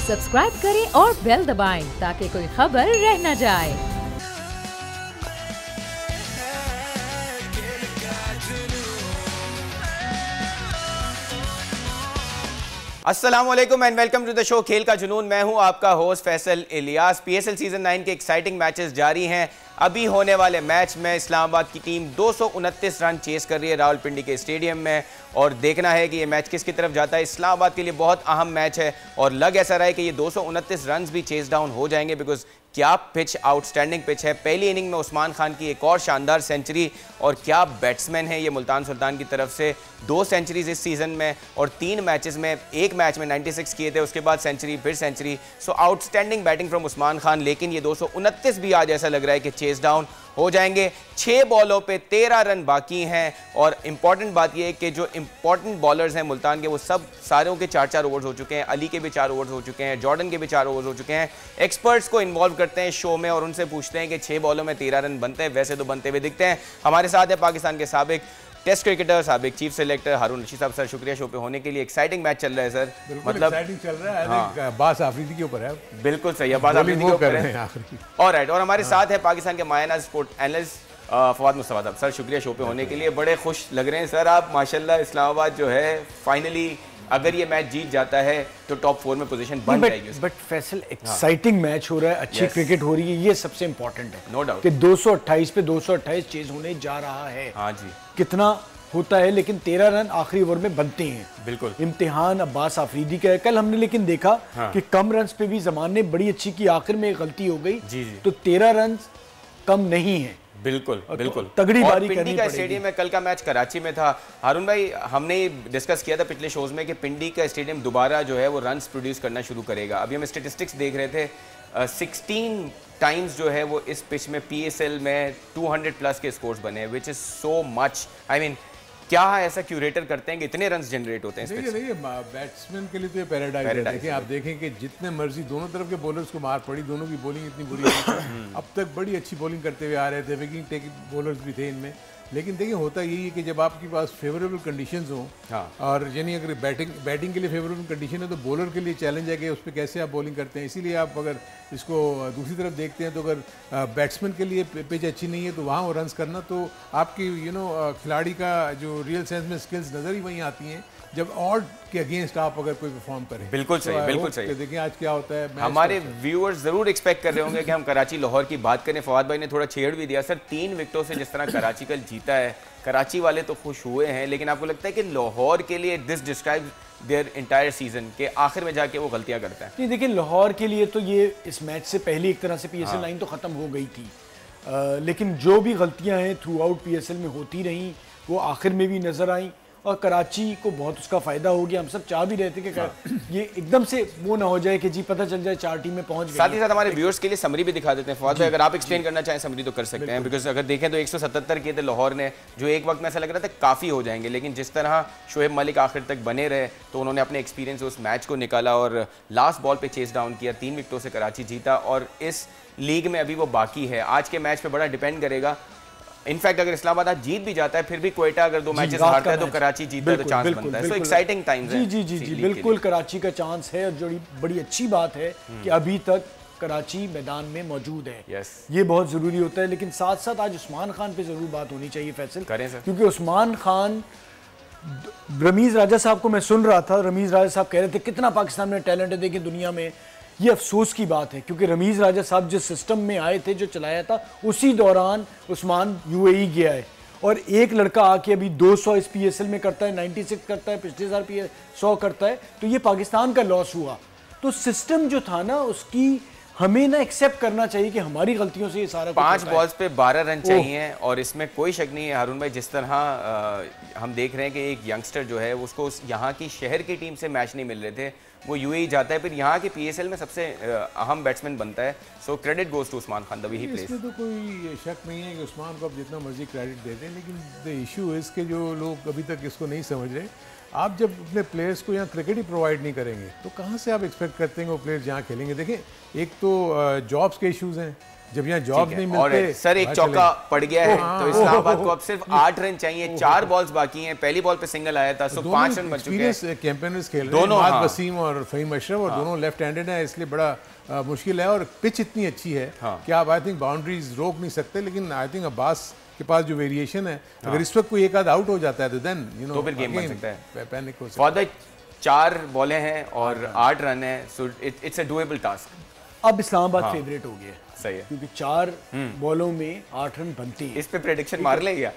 Subscribe करें और bell दबाएं ताकि कोई खबर रह न जाए। अस्सलामुअलैकुम and welcome to the show खेल का जुनून। मैं हूं आपका host Faisal Ilyas. PSL season 9 के एक्साइटिंग मैचेस जारी हैं। अभी होने वाले मैच में इस्लामाबाद की टीम 229 रन चेस कर रही है रावलपिंडी के स्टेडियम में, और देखना है कि ये मैच किसकी तरफ जाता है। इस्लामाबाद के लिए बहुत अहम मैच है और लग ऐसा रहा है कि ये 229 रन भी चेस डाउन हो जाएंगे, बिकॉज क्या पिच, आउटस्टैंडिंग पिच है। पहली इनिंग में उस्मान खान की एक और शानदार सेंचुरी, और क्या बैट्समैन है ये मुल्तान सुल्तान की तरफ से। 2 सेंचुरीज इस सीजन में और 3 मैचेस में, एक मैच में 96 किए थे, उसके बाद सेंचुरी, फिर century. So outstanding batting from Usman Khan. लेकिन ये 229 भी आज ऐसा लग रहा है कि चेस डाउन हो जाएंगे। 6 बॉलों पे 13 रन बाकी हैं, और इंपॉर्टेंट बात यह है कि जो इंपॉर्टेंट बॉलर्स हैं मुल्तान के, वो सब सारों के 4-4 ओवर्स हो चुके हैं। अली के भी 4 ओवर्स हो चुके हैं, जॉर्डन के भी 4 ओवर्स हो चुके हैं। एक्सपर्ट्स को इन्वॉल्व करते हैं शो में और उनसे पूछते हैं कि 6 बॉलों में 13 रन बनते हैं। वैसे तो बनते हुए दिखते हैं। हमारे साथ है पाकिस्तान के साबिक टेस्ट क्रिकेटर, साबिक चीफ सिलेक्टर हारून रशीद साहब। सर शुक्रिया शो पे होने के लिए। एक्साइटिंग मैच चल रहा है सर, मतलब एक्साइटिंग चल रहा है। हाँ। बास आफरीदी के ऊपर है। बिल्कुल सही है, बास आफरीदी के ऊपर है। ऑलराइट, और हमारे साथ है पाकिस्तान के मायना स्पोर्ट एनालिस्ट फवाद मुस्तफा साहब। सर शुक्रिया शो पे होने के लिए। बड़े खुश लग रहे हैं सर आप, माशाल्लाह। इस्लामाबाद जो है फाइनली अगर ये मैच जीत जाता है तो टॉप 4 में पोजीशन बन जाएगी। बट फैसल एक्साइटिंग मैच हो रहा है, अच्छी क्रिकेट हो रही है, ये सबसे इंपॉर्टेंट है। नो डाउट कि 228 पे 228 चेज होने जा रहा है। हाँ जी, कितना होता है, लेकिन 13 रन आखिरी ओवर में बनते हैं। बिल्कुल इम्तिहान अब्बास आफरीदी का है। कल हमने लेकिन देखा कि कम रन पे भी जमान ने बड़ी अच्छी की, आखिर में एक गलती हो गई। तो 13 रन कम नहीं है। बिल्कुल बिल्कुल तगड़ी बारी करनी पिंडी का स्टेडियम में कल का मैच कराची में था। हारून भाई, हमने डिस्कस किया था पिछले शोज में कि पिंडी का स्टेडियम दोबारा जो है वो रन्स प्रोड्यूस करना शुरू करेगा। अभी हम स्टेटिस्टिक्स देख रहे थे, 16 टाइम्स जो है वो इस पिच में पीएसएल में 200 प्लस के स्कोर्स बने, which is so much. I mean, क्या ऐसा क्यूरेटर करते हैं कि इतने रन्स जनरेट होते हैं? देखिए बैट्समैन के लिए तो ये पैराडाइज है। देखिए आप देखें कि जितने मर्जी दोनों तरफ के बॉलर्स को मार पड़ी, दोनों की बॉलिंग इतनी बुरी है। अब तक बड़ी अच्छी बॉलिंग करते हुए आ रहे थे, विकेट टेकिंग बॉलर्स भी थे इनमें। लेकिन देखिए होता यही है कि जब आपके पास फेवरेबल कंडीशंस हों, और यानी अगर बैटिंग के लिए फेवरेबल कंडीशन है तो बॉलर के लिए चैलेंज है कि उस पर कैसे आप बॉलिंग करते हैं। इसीलिए आप अगर इसको दूसरी तरफ देखते हैं तो अगर बैट्समैन के लिए पिच अच्छी नहीं है तो वहाँ वो रन्स करना, तो आपकी खिलाड़ी का जो रियल सेंस में स्किल्स नज़र ही वहीं आती हैं जब ऑड के अगेंस्ट आप अगर कोई परफॉर्म करें। बिल्कुल सही, बिल्कुल सही। देखिए आज क्या होता है, हमारे व्यूअर्स जरूर एक्सपेक्ट कर रहे होंगे कि हम कराची लाहौर की बात करें। फवाद भाई ने थोड़ा छेड़ भी दिया। सर 3 विकेटों से जिस तरह कराची कल जीता है, कराची वाले तो खुश हुए हैं, लेकिन आपको लगता है कि लाहौर के लिए this describe their entire season के आखिर में जाके वो गलतियां करता है? नहीं, देखिए लाहौर के लिए तो ये इस मैच से पहले एक तरह से पीएसएल 9 तो खत्म हो गई थी, लेकिन जो भी गलतियां हैं थ्रू आउट पीएसएल में होती रहीं वो आखिर में भी नजर आई, और कराची को बहुत उसका फायदा हो गया। हम सब चाह भी रहे थे कि ये एकदम से वो ना हो जाए कि जी पता चल जाए 4 टीमें पहुंच गई। साथ ही साथ हमारे व्यूअर्स के लिए समरी भी दिखा देते हैं। फवाद भाई, अगर आप एक्सप्लेन करना चाहें समरी तो कर सकते हैं, बिकॉज अगर देखें तो 177 किए थे लाहौर ने, जो एक वक्त में ऐसा लग रहा था काफ़ी हो जाएंगे, लेकिन जिस तरह शोएब मलिक आखिर तक बने रहे तो उन्होंने अपने एक्सपीरियंस से उस मैच को निकाला और लास्ट बॉल पर चेस डाउन किया। 3 विकेटों से कराची जीता, और इस लीग में अभी वो बाकी है। आज के मैच पर बड़ा डिपेंड करेगा। इनफैक्ट अगर इस्लामाबाद आज जीत भी जाता है, फिर भी क्वेटा अगर 2 मैचेस हारता है तो कराची जीतता है तो चांस बनता है। सो एक्साइटिंग टाइम्स है। जी बिल्कुल कराची का चांस है, और जो बड़ी अच्छी बात है कि अभी तक कराची मैदान में मौजूद है। ये बहुत जरूरी होता है। लेकिन साथ साथ आज उस्मान खान पे जरूर बात होनी चाहिए फैसल, क्योंकि उस्मान खान, रमीज राजा साहब को मैं सुन रहा था, रमीज राजा साहब कह रहे थे कितना पाकिस्तान में टैलेंट है देखिए दुनिया में। ये अफसोस की बात है क्योंकि रमीज राजा साहब जिस सिस्टम में आए थे, जो चलाया था, उसी दौरान उस्मान यूएई गया है, और एक लड़का आके अभी 200 इस पीएसएल में करता है, 96 करता है, पिछले साल 100 करता है, तो ये पाकिस्तान का लॉस हुआ। तो सिस्टम जो था ना उसकी हमें ना एक्सेप्ट करना चाहिए कि हमारी गलतियों से ये सारा 5 बॉल्स पे 12 रन चाहिए, और इसमें कोई शक नहीं है हारून भाई, जिस तरह हम देख रहे हैं कि एक यंगस्टर जो है उसको यहाँ की शहर की टीम से मैच नहीं मिल रहे थे, वो यूएई जाता है, फिर यहाँ के पीएसएल में सबसे अहम बैट्समैन बनता है। So credit goes to Usman Khan, the way he plays. इसमें तो कोई शक नहीं है कि उस्मान को आप जितना मर्जी क्रेडिट देते हैं, लेकिन द इशू है कि जो लोग अभी तक इसको नहीं समझ रहे, आप जब अपने प्लेयर्स को यहाँ क्रिकेट ही प्रोवाइड नहीं करेंगे तो कहाँ से आप एक्सपेक्ट करते हैं वो प्लेयर्स यहाँ खेलेंगे। देखें, एक तो जॉब्स के इश्यूज़ हैं, जब यहाँ जॉब नहीं मिलते। और सर एक चौका पड़ गया है तो इस्लामाबाद को अब सिर्फ 8 रन चाहिए, 4 बॉल्स बाकी हैं, पहली बॉल पे सिंगल आया था, सो 5 रन बन चुके हैं। कैंपेनर्स खेल रहे हैं दोनों, वसीम और फहीम अशरफ, और दोनों लेफ्ट हैंडेड हैं, इसलिए बड़ा मुश्किल है। और पिच इतनी अच्छी है कि आप आई थिंक बाउंड्रीज रोक नहीं सकते, लेकिन आई थिंक अब्बास के पास जो वेरिएशन है, अगर इस वक्त कोई एक आध आउट हो जाता है तो देन यू नो फिर गेम बन सकता है, पैनिक हो सकता है। 4 बॉलें हैं और 8 रन है, so it's a doable task. अब इस्लामाबाद फेवरेट हो गया, सही है, क्योंकि 4 बॉलों में 8 रन बनती है। इस पे प्रेडिक्शन मार ले गया।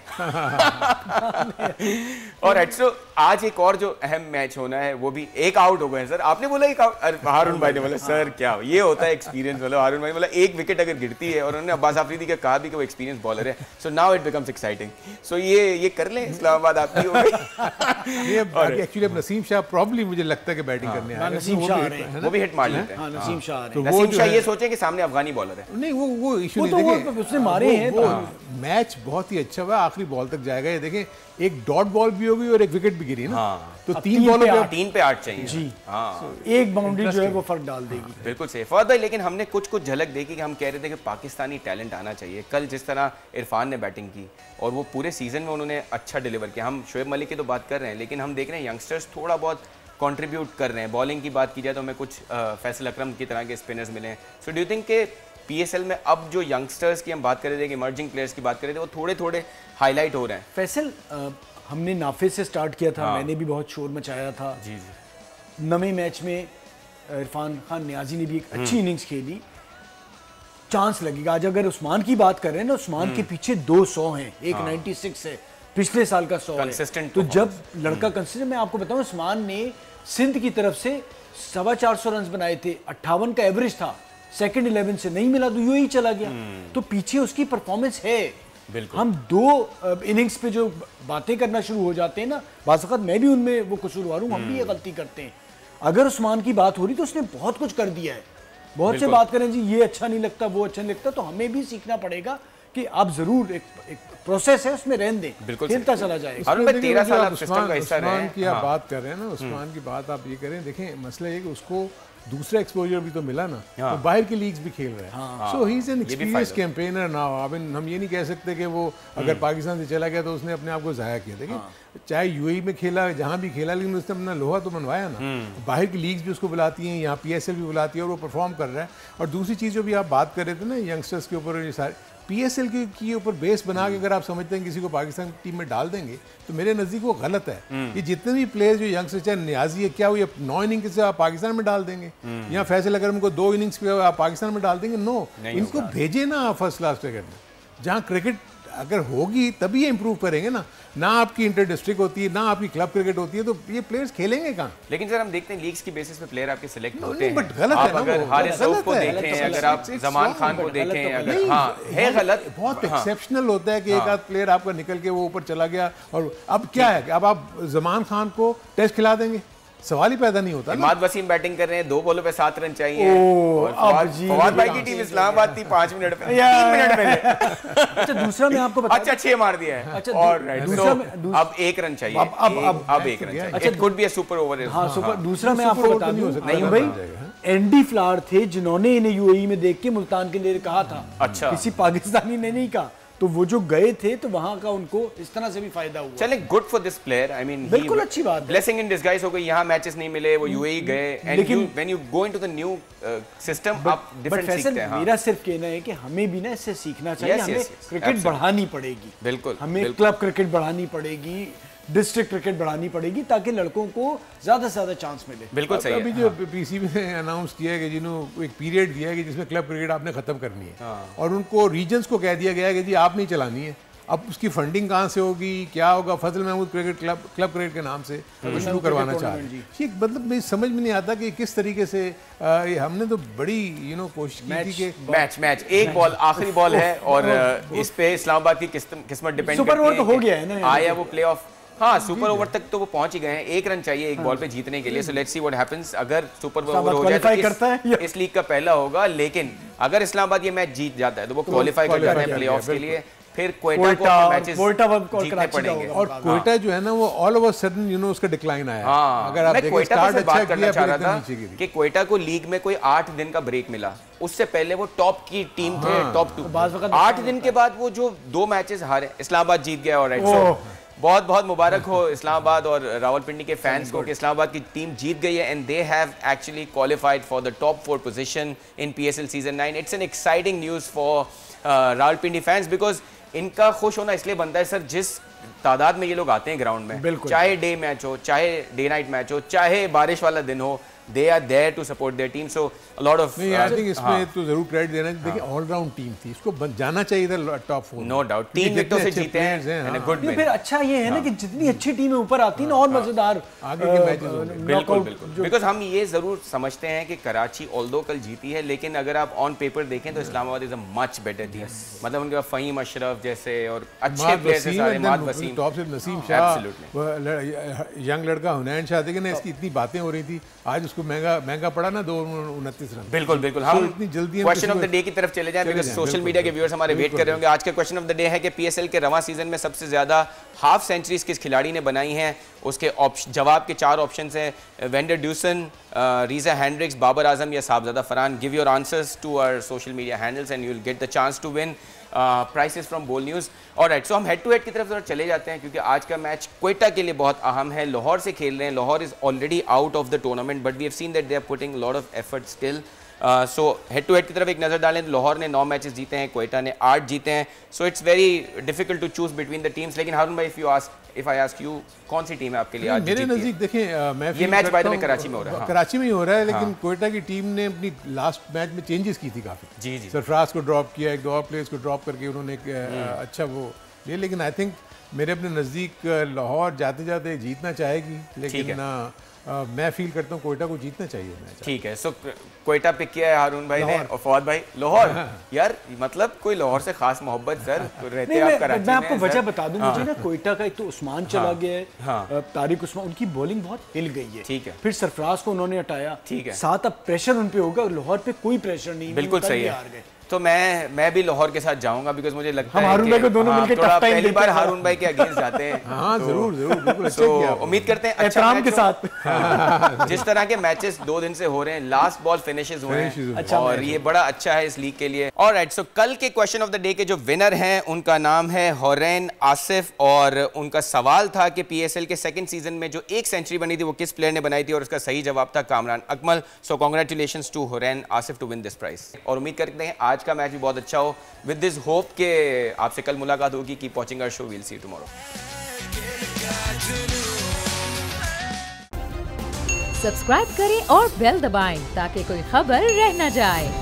और एट्सो आज एक और जो अहम मैच होना है वो भी एक आउट हो गए सर, आपने बोला एक आउट, हारून भाई ने बोला सर क्या ये होता है एक्सपीरियंस, मतलब हारून भाई बोला एक विकेट अगर गिरती है, और उन्होंने अब्बास आफरीदी का कहा भी कि वो एक्सपीरियंस बॉलर है, so now it becomes exciting. So ये कर लें इस्लामाबाद आपकी हो गई। ये एक्चुअली अब नसीम शाह प्रॉब्ली मुझे लगता है कि बैटिंग करने आए, नसीम शाह आ रहे हैं, वो भी हिट मार लेते हैं। नसीम शाह नसीम शाह ये सोचे कि सामने अफगानी बॉलर है, नहीं वो इशू नहीं, देखिए उसने मारे हैं तो मैच बहुत ही अच्छा हुआ, आखिरी बॉल तक जाएगा। ये देखें एक डॉट बॉल भी हो गई और एक विकेट भी गिरी ना, तो 3 बॉलों पे 3 पे 8 चाहिए जी। एक बाउंड्री जो है वो फर्क डाल देगी, बिल्कुल सही फौद भाई। लेकिन हमने कुछ झलक देखी कि हम कह रहे थे कि पाकिस्तानी टैलेंट आना चाहिए। कल जिस तरह इरफान ने बैटिंग की और वो पूरे सीजन में उन्होंने अच्छा डिलीवर किया, हम शोएब मलिक की तो बात कर रहे हैं, लेकिन हम देख रहे हैं यंगस्टर्स थोड़ा बहुत कंट्रीब्यूट कर रहे हैं। बॉलिंग की बात की जाए तो हमें कुछ फैसल अकरम की तरह के स्पिनर्स मिले हैं। सो डू यू थिंक के पीएसएल में अब जो यंगस्टर्स की हम बात कर रहे थे, कि इमर्जिंग प्लेयर्स की बात कर रहे थे, वो थोड़े थोड़े हाईलाइट हो रहे हैं? फैसल हमने नाफिज से स्टार्ट किया था, मैंने भी बहुत शोर मचाया था जी। नवे मैच में इरफान खान नियाजी ने भी एक अच्छी इनिंग्स खेली, चांस लगेगा। आज अगर उस्मान की बात कर रहे हैं ना, उस्मान के पीछे 200 हैं, एक 96 है, पिछले साल का 100 है। तो जब लड़का कंसिस्टेंट, मैं आपको बताऊं उस्मान ने सिंध की तरफ से 425 रन बनाए थे, 58 का एवरेज था, सेकंड 11 से नहीं मिला तो यूं ही चला गया। तो पीछे उसकी परफॉर्मेंस है। हम 2 इनिंग्स पे जो बातें करना शुरू हो जाते हैं ना, बाज़ वक़्त मैं भी उनमें वो कसूरवार हूं, हम भी ये गलती करते हैं। अगर उस्मान की बात हो रही तो उसने बहुत कुछ कर दिया है। बहुत से बात करें जी ये अच्छा नहीं लगता, वो अच्छा नहीं लगता, तो हमें भी सीखना पड़ेगा कि आप जरूर एक प्रोसेस है उसमें रहने दें, खेलता चला जाएगा। 13 साल आप सिस्टम का हिस्सा रहे हैं। उस्मान की आप बात कर रहे हैं ना, उस्मान की बात आप ये करें, देखें मसला ये कि उसको दूसरा एक्सपोजर भी तो मिला ना, तो बाहर की लीग्स भी खेल रहा है, so he is an experience campaigner now. अब हम ये नहीं कह सकते कि वो अगर पाकिस्तान से चला गया तो उसने अपने आप को ज़ाया किया। देखिए चाहे यूएई में खेला, जहाँ भी खेला, लेकिन उसने अपना लोहा तो मनवाया ना। बाहर की लीग्स भी उसको बुलाती हैं, यहाँ पीएसएल भी बुलाती है और वो परफॉर्म कर रहा है। और दूसरी चीज़ जो भी आप बात कर रहे थे ना यंगस्टर्स के ऊपर, ये सारे पीएसएल के ऊपर बेस बना के अगर आप समझते हैं किसी को पाकिस्तान की टीम में डाल देंगे, तो मेरे नज़दीक वो गलत है। ये जितने भी प्लेयर्स जो यंगस्टर, चाहे नियाजी है, क्या वो 9 इनिंग्स से आप पाकिस्तान में डाल देंगे, या फैसल अगर उनको 2 इनिंग्स पे आप पाकिस्तान में डाल देंगे? नो, इनको भेजे ना आप फर्स्ट क्लास क्रिकेट में, जहाँ क्रिकेट अगर होगी तभी ये इंप्रूव करेंगे ना आपकी इंटर डिस्ट्रिक्ट होती है, ना आपकी क्लब क्रिकेट होती है, तो ये प्लेयर्स खेलेंगे कहाँ? लेकिन सर हम देखते हैं लीग्स की बेसिस पे प्लेयर आपके सिलेक्ट होते हैं, बट गलत है ना। अगर हारिस रऊफ को देखें, अगर आप जमान खान को देखें, अगर है गलत, बहुत एक्सेप्शनल होता है कि एक आध प्लेयर आपका निकल के वो ऊपर चला गया। और अब क्या है, अब आप जमान खान को टेस्ट खिला देंगे, सवाल ही पैदा नहीं होता। इमाद वसीम बैटिंग कर रहे हैं, 2 बॉलों पे 7 रन चाहिए। फवाद भाई की टीम इस्लामाबाद थी 5 मिनट पे, 3 मिनट में। अच्छा दूसरा मैं आपको बता, अच्छा 6 मार दिया है। अच्छा और अब 1 रन चाहिए, अब 1 रन चाहिए। अच्छा could be a super over. हाँ सुपर। दूसरा मैं आपको बता दूं, नहीं भाई एंडी फ्लावर थे जिन्होंने इन्हें यूएई में देख के मुल्तान के लिए कहा था। अच्छा, किसी पाकिस्तानी ने नहीं कहा, तो वो जो गए थे तो वहां का उनको इस तरह से भी फायदा हुआ। चले good for this player, I mean बिल्कुल अच्छी बात है। ब्लेसिंग इन डिस्गाइज हो गई, यहाँ मैचेस नहीं मिले, वो यूएई गए, and when you go into the new system आप डिफरेंट सीखते हैं। मेरा सिर्फ कहना है कि हमें भी ना इससे सीखना चाहिए, हमें क्रिकेट बढ़ानी पड़ेगी। बिल्कुल, हमें क्लब क्रिकेट बढ़ानी पड़ेगी, डिस्ट्रिक्ट क्रिकेट बढ़ानी पड़ेगी, ताकि लड़कों को ज्यादा से ज्यादा चांस मिले। बिल्कुल सही है। अभी जो पीसीबी ने अनाउंस किया है कि जिन्होंने एक पीरियड दिया है कि जिसमें क्लब क्रिकेट आपने खत्म करनी है, और उनको रीजन्स को कह दिया गया है कि जी आप नहीं चलानी है। अब उसकी फंडिंग कहाँ से होगी, क्या होगा? फजल महमूद क्रिकेट क्लब क्रिकेट के नाम से शुरू करवाना चाह रहे हैं। ये मतलब मुझे समझ में नहीं आता कि किस तरीके से हमने तो बड़ी कोशिश की थी कि मैच एक बॉल, आखिरी बॉल है, और इस पे इस्लामाबाद की किस्मत डिपेंड सुपर ओवर तो हो गया है ना, आया वो प्ले ऑफ। हाँ, सुपर ओवर तक तो वो पहुंच ही गए हैं। 1 रन चाहिए एक बॉल पे जीतने के लिए। So let's see what happens. अगर सुपर ओवर हो जाए तो इस लीग का पहला होगा, लेकिन अगर इस्लामाबाद ये मैच जीत जाता है तो वो क्वालिफाई कर जाते हैं प्लेऑफ्स के लिए। फिर क्वेटा को मैचेस जीतने पड़ेंगे। और क्वेटा जो है ना वो ऑल ओवर सडन उसका डिक्लाइन आया। अगर आप देखें स्टार्ट से बात करना चाह रहा था कि क्वेटा को लीग में कोई 8 दिन का ब्रेक मिला, उससे पहले वो टॉप की टीम थे, टॉप 2। 8 दिन के बाद वो जो 2 मैचेस हारे, इस्लामाबाद जीत गया। ऑलराइट, सो बहुत बहुत मुबारक हो इस्लामाबाद और रावलपिंडी के फैंस को कि इस्लामाबाद की टीम जीत गई है and they have actually qualified for the top 4 position in PSL season 9। It's an exciting news for Rawalpindi fans because इनका खुश होना इसलिए बनता है सर, जिस तादाद में ये लोग आते हैं ग्राउंड में, चाहे डे मैच हो, चाहे डे नाइट मैच हो, चाहे बारिश वाला दिन हो, they are there to support their team. So a lot of I think इसमें तो जरूर क्रेडिट देना चाहिए। देखिए ऑल राउंड टीम थी, इसको जाना चाहिए था टॉप 4। नो डाउट 3 विकेटों से जीते हैं। गुड फिर अच्छा ये है ना कि जितनी अच्छी टीमें ऊपर आती हैं ना और मजेदार आगे के मैचेस। बिल्कुल बिल्कुल, बिकॉज हम ये जरूर समझते हैं कि कराची ऑल्दो कल जीती है, लेकिन अगर आप ऑन पेपर देखें तो Islamabad is a much better team. मतलब उनके पास फहीम अशरफ जैसे और अच्छे प्लेयर्स हैं सारे, माद वसीम, टॉप से नसीम शाह, यंग लड़का हुनैन शाह। देखिए ना इसकी इतनी बातें हो रही थी, आज उसको महंगा पड़ा ना 229 रन। बिल्कुल बिल्कुल, हम इतनी जल्दी क्वेश्चन ऑफ द डे की तरफ चले जाएं बिकॉज़ सोशल मीडिया के व्यूअर्स हमारे वेट कर रहे होंगे। आज का क्वेश्चन ऑफ द डे है कि पीएसएल के रवां सीजन में सबसे ज्यादा हाफ सेंचुरीज किस खिलाड़ी ने बनाई हैं। उसके जवाब के 4 ऑप्शंस हैं, van der Dussen, Reeza Hendricks, Babar Azam या Sahibzada Farhan. Give your answers to our social media handles and you will get the chance to win prizes from Bol news. Alright, so हम हेड टू हेड की तरफ जरा चले जाते हैं क्योंकि आज का मैच क्वेटा के लिए बहुत अहम है। लाहौर से खेल रहे हैं, Lahore is already out of the tournament but we have seen that they are putting lot of effort still. So head to head की तरफ एक नज़र डालें तो लाहौर ने 9 मैचेस जीते हैं, क्वेटा ने 8 जीते हैं। So it's very difficult to choose between the teams. लेकिन हारून भाई इफ आई आस्क यू, कौन सी टीम है आपके लिए आज? मेरे नज़दीक देखें ये match by the way Karachi में हो रहा है। कराची में ही हो रहा है, लेकिन क्वेटा की टीम ने अपनी लास्ट मैच में चेंजेस की थी काफ़ी। जी, सरफराज को ड्रॉप किया, 1-2 और प्लेयर्स को ड्रॉप करके उन्होंने अच्छा वो लिए। लेकिन आई थिंक मेरे अपने नज़दीक लाहौर जाते जाते जीतना चाहेगी, लेकिन मैं फील करता हूँ क्वेटा को जीतना चाहिए मैच। ठीक है, सो क्वेटा पिक किया है हारून भाई ने और फवाद भाई लाहौर। यार मतलब कोई लाहौर से खास मोहब्बत सर रहते हैं आप कराची में? मैं आपको वजह बता दूं, मुझे ना क्वेटा का एक तो उस्मान चला गया है, तारिक उस्मान, उनकी बॉलिंग बहुत हिल गई है। ठीक है, फिर सरफराज को उन्होंने हटाया। ठीक है, साथ अब प्रेशर उन पे होगा, लाहौर पे कोई प्रेशर नहीं। बिल्कुल सही है। तो मैं भी लाहौर के साथ जाऊंगा बिकॉज मुझे लगता है हारून भाई को दोनों मिलकर थोड़ा पहली बार हारून भाई के अगेंस्ट जाते हैं। हाँ जरूर बिल्कुल अच्छा किया। उम्मीद करते हैं अच्छा के साथ जिस तरह के मैचेस 2 दिन से हो रहे हैं, लास्ट बॉल फिनिशेस हुए हैं और ये बड़ा अच्छा है इस लीग के लिए। ऑलराइट, सो कल के क्वेश्चन ऑफ द डे के जो विनर हैं उनका नाम है हुरैन आसिफ और उनका सवाल था कि पीएसएल के सेकंड सीजन में जो 1 सेंचुरी बनी थी वो किस प्लेयर ने बनाई थी और उसका सही जवाब था Kamran Akmal. So congratulations to Hurain Asif to win this prize और उम्मीद करते हैं आज का मैच भी बहुत अच्छा विद दिस होप के आपसे कल मुलाकात होगी। Keep watching our show, we'll see you tomorrow. Subscribe करें और बेल दबाएं ताकि कोई खबर रह न जाए।